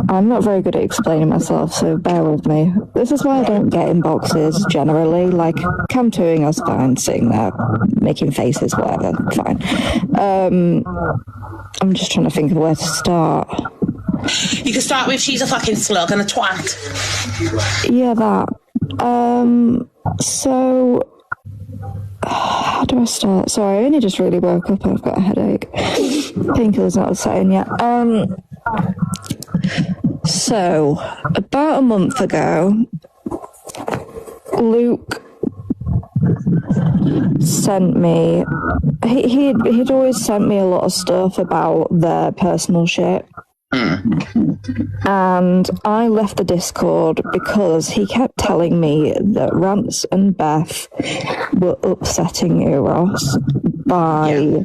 I'm not very good at explaining myself, so bear with me. This is why I don't get in boxes generally. Like, camping, I was fine, sitting there, making faces, whatever, fine. I'm just trying to think of where to start. You can start with she's a fucking slug and a twat. Yeah, that. So, how do I start? Sorry, I only just really woke up and I've got a headache. Painkiller's not upsetting yet. So, about a month ago, Luke sent me... He'd always sent me a lot of stuff about their personal shit. And I left the Discord because he kept telling me that Rance and Beth were upsetting Eros by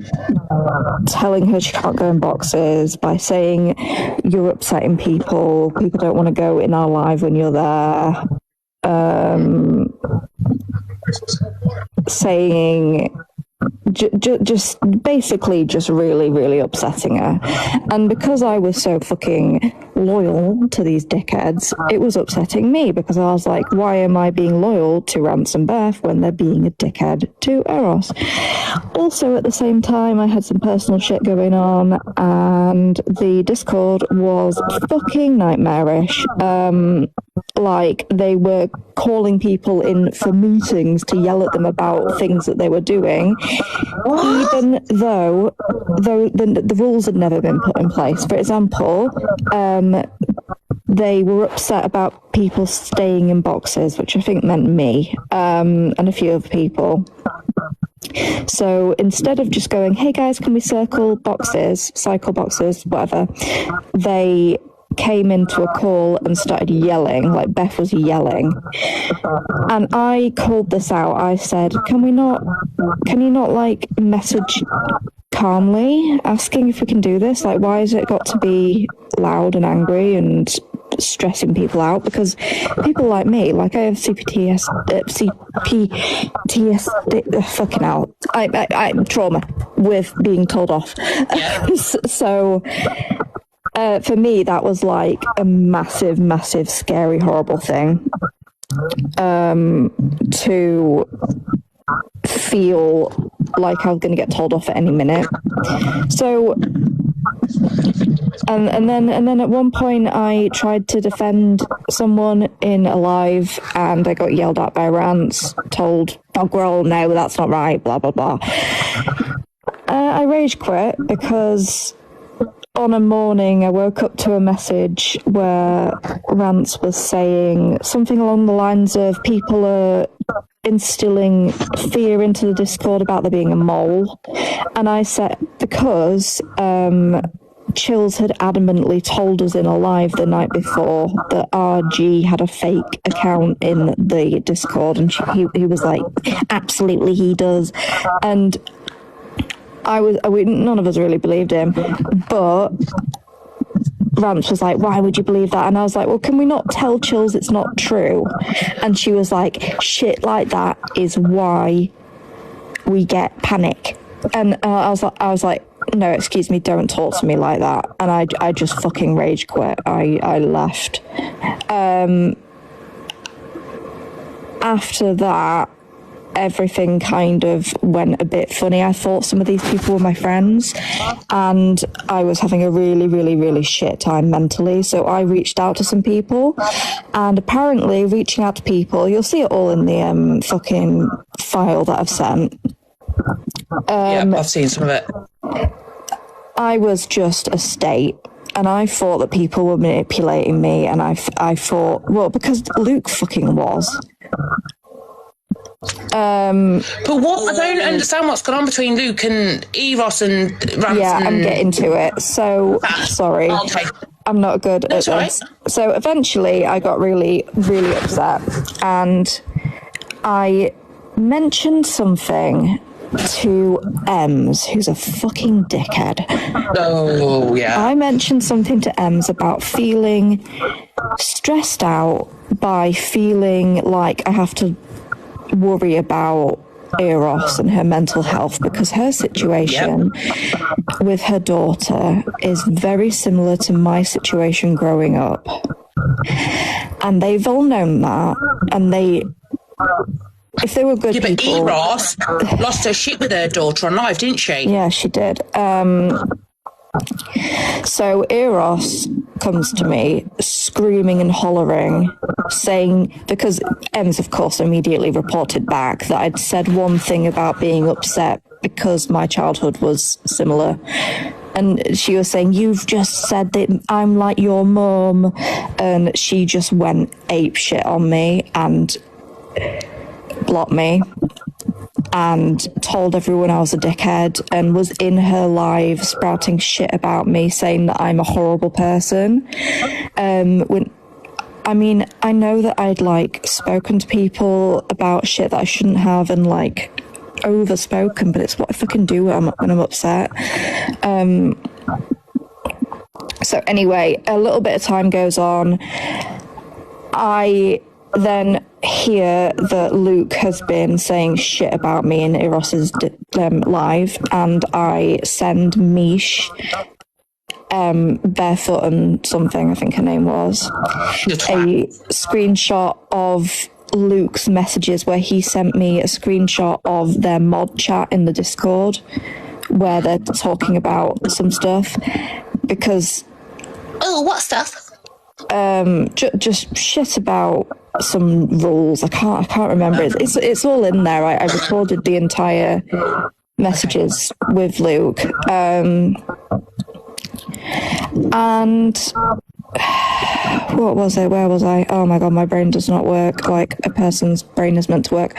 telling her she can't go in boxes, by saying you're upsetting people don't want to go in our live when you're there, saying just basically just really, really upsetting her. And because I was so fucking loyal to these dickheads, it was upsetting me because I was like, why am I being loyal to Rance and Beth when they're being a dickhead to Eros? Also, at the same time, I had some personal shit going on and the Discord was fucking nightmarish. Like, they were calling people in for meetings to yell at them about things that they were doing, even though the rules had never been put in place. For example, they were upset about people staying in boxes, which I think meant me, and a few other people. So instead of just going, hey guys, can we cycle boxes, whatever, they came into a call and started yelling, like Beth was yelling. And I called this out. I said, can you not like message calmly, asking if we can do this? Like, why has it got to be loud and angry and stressing people out? Because people like me, like I have CPTSD, fucking hell, I'm trauma with being told off. So for me, that was like a massive, massive, scary, horrible thing to feel like I was going to get told off at any minute. So, and then at one point I tried to defend someone in a live and I got yelled at by Rance, told BogRoll, no, that's not right, blah, blah, blah. I rage quit because on a morning I woke up to a message where Rance was saying something along the lines of people are instilling fear into the Discord about there being a mole. And I said, because Chills had adamantly told us in a live the night before that RG had a fake account in the Discord, and he was like, absolutely he does. And none of us really believed him, but Rance was like, why would you believe that? And I was like, well, can we not tell Chills it's not true? And she was like, shit like that is why we get panic. And I was like, no, excuse me, don't talk to me like that. And I just fucking rage quit. I left. After that, everything kind of went a bit funny. I thought some of these people were my friends and I was having a really, really, really shit time mentally. So I reached out to some people, and apparently reaching out to people, you'll see it all in the fucking file that I've sent. Yeah, I've seen some of it. I was just a state. And I thought that people were manipulating me, and I thought, well, because Luke fucking was. But what, I don't understand what's gone on between Luke and Eros and Rance. Yeah, I'm getting to it. So, sorry. Okay. I'm not good at this. Right. So eventually I got really, really upset, and I mentioned something to Ems, who's a fucking dickhead. Oh, yeah. I mentioned something to Ems about feeling stressed out by feeling like I have to worry about Eros and her mental health, because her situation with her daughter is very similar to my situation growing up. And they've all known that, and if they were good people... but Eros lost her shit with her daughter on live, didn't she? Yeah, she did. So Eros comes to me screaming and hollering, saying, because Ems, of course, immediately reported back that I'd said one thing about being upset because my childhood was similar. And she was saying, you've just said that I'm like your mum. And she just went apeshit on me and blocked me and told everyone I was a dickhead, and was in her live sprouting shit about me, saying that I'm a horrible person. I know that I'd like spoken to people about shit that I shouldn't have, and like overspoken, but it's what I fucking do when I'm upset. So anyway, a little bit of time goes on. I then hear that Luke has been saying shit about me in Eros's live, and I send Mish, Barefoot and something, I think her name was, a screenshot of Luke's messages where he sent me a screenshot of their mod chat in the Discord where they're talking about some stuff, because... Oh, what stuff? Just shit about some rules. I can't remember. It's all in there. I recorded the entire messages with Luke. And what was it? Where was I? Oh my god, my brain does not work like a person's brain is meant to work.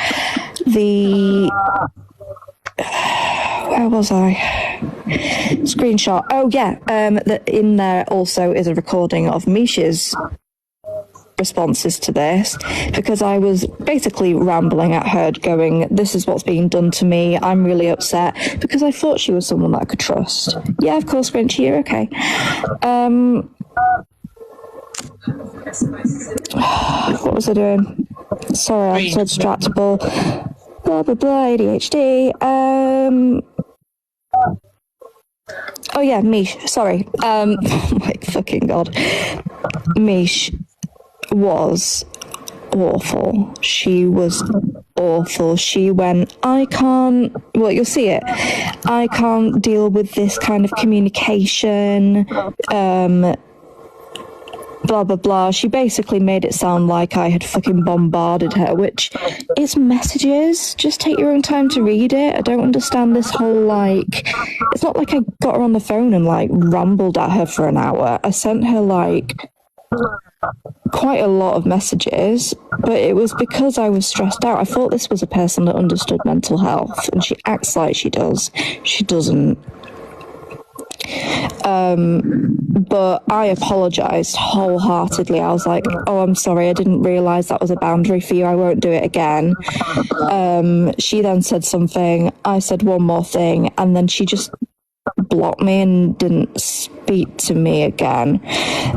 Where was I? Screenshot. Oh yeah. In there also is a recording of Misha's responses to this, because I was basically rambling at her going, this is what's being done to me, I'm really upset, because I thought she was someone that I could trust. Yeah, of course, Grinchy, you're okay. What was I doing? Sorry, I'm so distractible. Blah blah blah, ADHD. Oh yeah, Mish, sorry. Oh my fucking god. Mish was awful. She was awful. She went, I can't, well, you'll see it. I can't deal with this kind of communication. Blah, blah, blah. She basically made it sound like I had fucking bombarded her, which it's messages. Just take your own time to read it. I don't understand this whole, like... It's not like I got her on the phone and, like, rambled at her for an hour. I sent her, like, quite a lot of messages, but it was because I was stressed out. I thought this was a person that understood mental health, and she acts like she does. She doesn't. But I apologized wholeheartedly. I was like, oh, I'm sorry, I didn't realize that was a boundary for you, I won't do it again. She then said something, I said one more thing, and then she just blocked me and didn't speak to me again.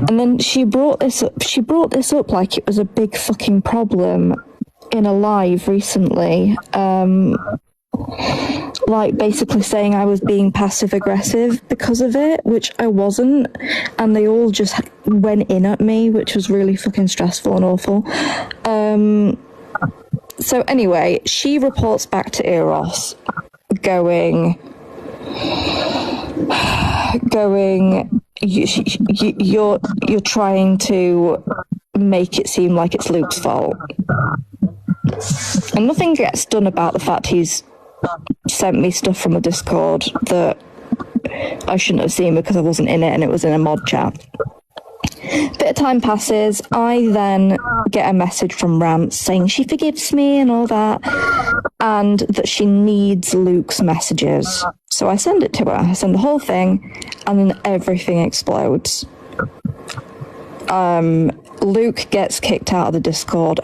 And then she brought this up like it was a big fucking problem in a live recently. Like basically saying I was being passive aggressive because of it, which I wasn't, and they all just went in at me, which was really fucking stressful and awful. So anyway, she reports back to Eros going, you're trying to make it seem like it's Luke's fault, and nothing gets done about the fact he's sent me stuff from a Discord that I shouldn't have seen because I wasn't in it and it was in a mod chat. Bit of time passes. I then get a message from Rance saying she forgives me and all that, and that she needs Luke's messages. So I send it to her. I send the whole thing, and then everything explodes. Luke gets kicked out of the Discord.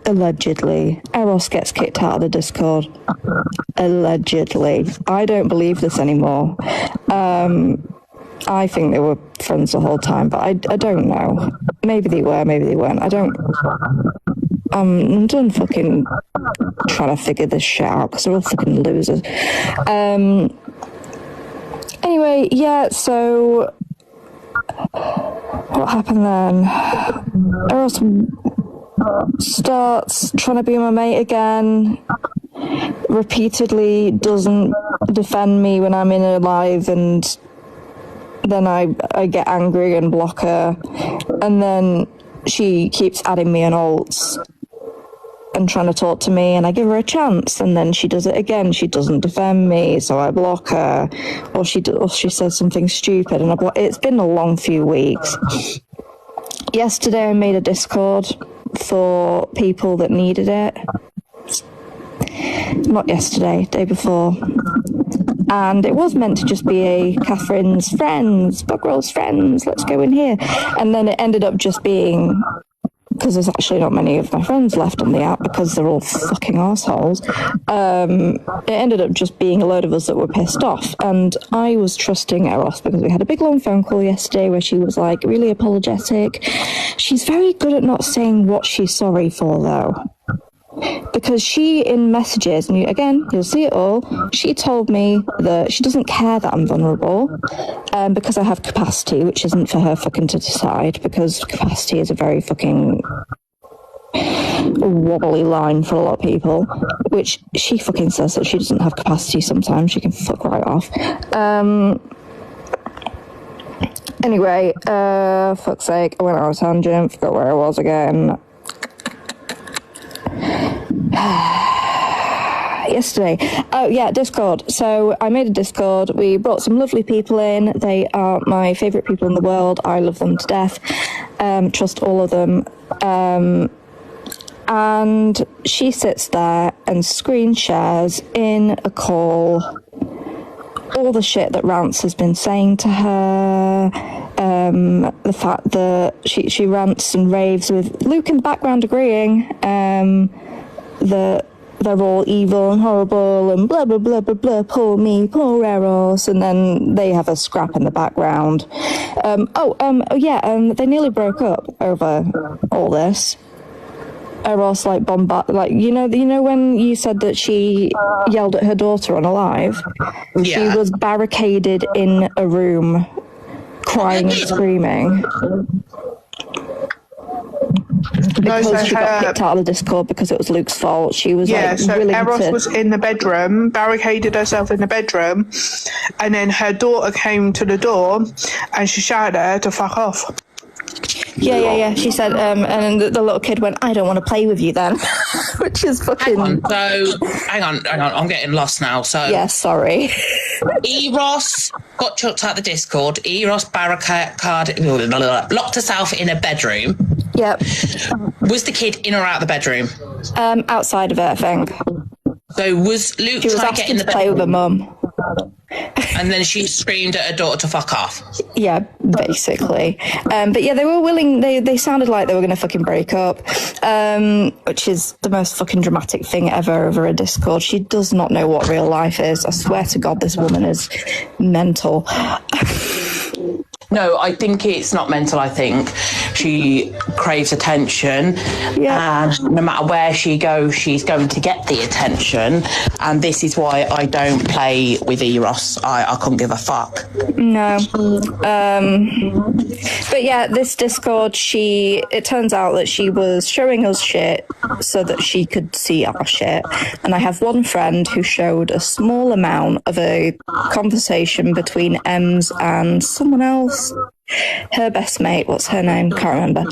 Allegedly. Eros gets kicked out of the Discord. Allegedly. I don't believe this anymore. I think they were friends the whole time, but I don't know. Maybe they were, maybe they weren't. I'm done fucking trying to figure this shit out because they're all fucking losers. Anyway, yeah, so what happened then? Eros starts trying to be my mate again, repeatedly doesn't defend me when I'm in her live, and then I get angry and block her, and then she keeps adding me on alts and trying to talk to me, and I give her a chance, and then she does it again. She doesn't defend me, so I block her, or she says something stupid, and I block. It's been a long few weeks. Yesterday I made a Discord for people that needed it. Not yesterday, day before. And it was meant to just be a Catherine's friends, BogRoll's friends, let's go in here. And then it ended up just being, because there's actually not many of my friends left on the app because they're all fucking arseholes, it ended up just being a load of us that were pissed off. And I was trusting Eros because we had a big long phone call yesterday where she was like really apologetic. She's very good at not saying what she's sorry for though. Because she, in messages, and you'll see it all, she told me that she doesn't care that I'm vulnerable because I have capacity, which isn't for her fucking to decide, because capacity is a very fucking wobbly line for a lot of people, which she fucking says that she doesn't have capacity sometimes. She can fuck right off. Anyway, fuck's sake, I went on a tangent, forgot where I was again. Yesterday. Oh yeah, Discord. So I made a Discord. We brought some lovely people in. They are my favourite people in the world. I love them to death. Trust all of them. And she sits there and screen shares in a call all the shit that Rance has been saying to her. The fact that she rants and raves with Luke in the background agreeing that they're all evil and horrible and blah, blah, blah, blah, blah, poor me, poor Eros, and then they have a scrap in the background. They nearly broke up over all this. Eros you know when you said that she yelled at her daughter on a live? Yeah. She was barricaded in a room crying and screaming. Because she got kicked out of the Discord because it was Luke's fault. She was Eros was in the bedroom, barricaded herself in the bedroom, and then her daughter came to the door and she shouted at her to fuck off. Yeah. She said, and the little kid went, "I don't want to play with you then," which is fucking. Hang on. I'm getting lost now. So yeah, sorry. Eros got chucked out the Discord. Eros barricaded, locked herself in a bedroom. Yep. Was the kid in or out of the bedroom? Outside of it, I think. So was Luke she was trying to get in the play with her mum? And then she screamed at her daughter to fuck off. Yeah, basically. But yeah, they were willing. They sounded like they were going to fucking break up, which is the most fucking dramatic thing ever over a Discord. She does not know what real life is. I swear to God, this woman is mental. No, I think it's not mental. I think she craves attention. Yeah. And no matter where she goes, she's going to get the attention. And this is why I don't play with Eros. I couldn't give a fuck. No. But yeah, this Discord, it turns out that she was showing us shit so that she could see our shit. And I have one friend who showed a small amount of a conversation between Ems and someone else. Her best mate, what's her name? Can't remember.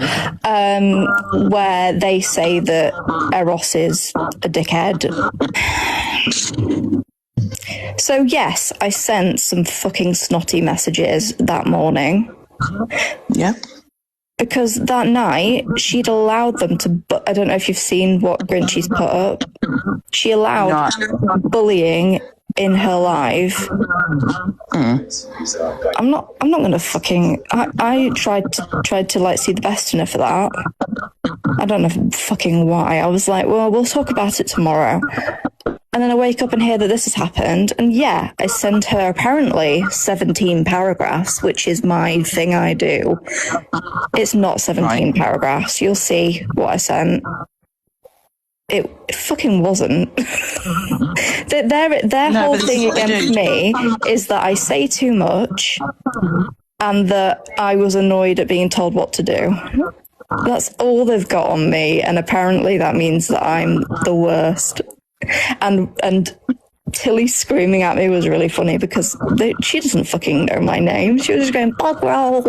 Where they say that Eros is a dickhead. So yes, I sent some fucking snotty messages that morning. Yeah. Because that night, she'd allowed them to... I don't know if you've seen what Grinchy's put up. She allowed bullying in her live. I'm not gonna fucking... I tried to like see the best in her for that. I don't know fucking why. I was like, well, we'll talk about it tomorrow. And then I wake up and hear that this has happened. And yeah, I sent her apparently 17 paragraphs, which is my thing I do. It's not 17 paragraphs. You'll see what I sent. it fucking wasn't. Their whole thing against me is that I say too much and that I was annoyed at being told what to do. That's all they've got on me, and apparently that means that I'm the worst. And Tilly screaming at me was really funny because she doesn't fucking know my name. She was just going, BogRoll.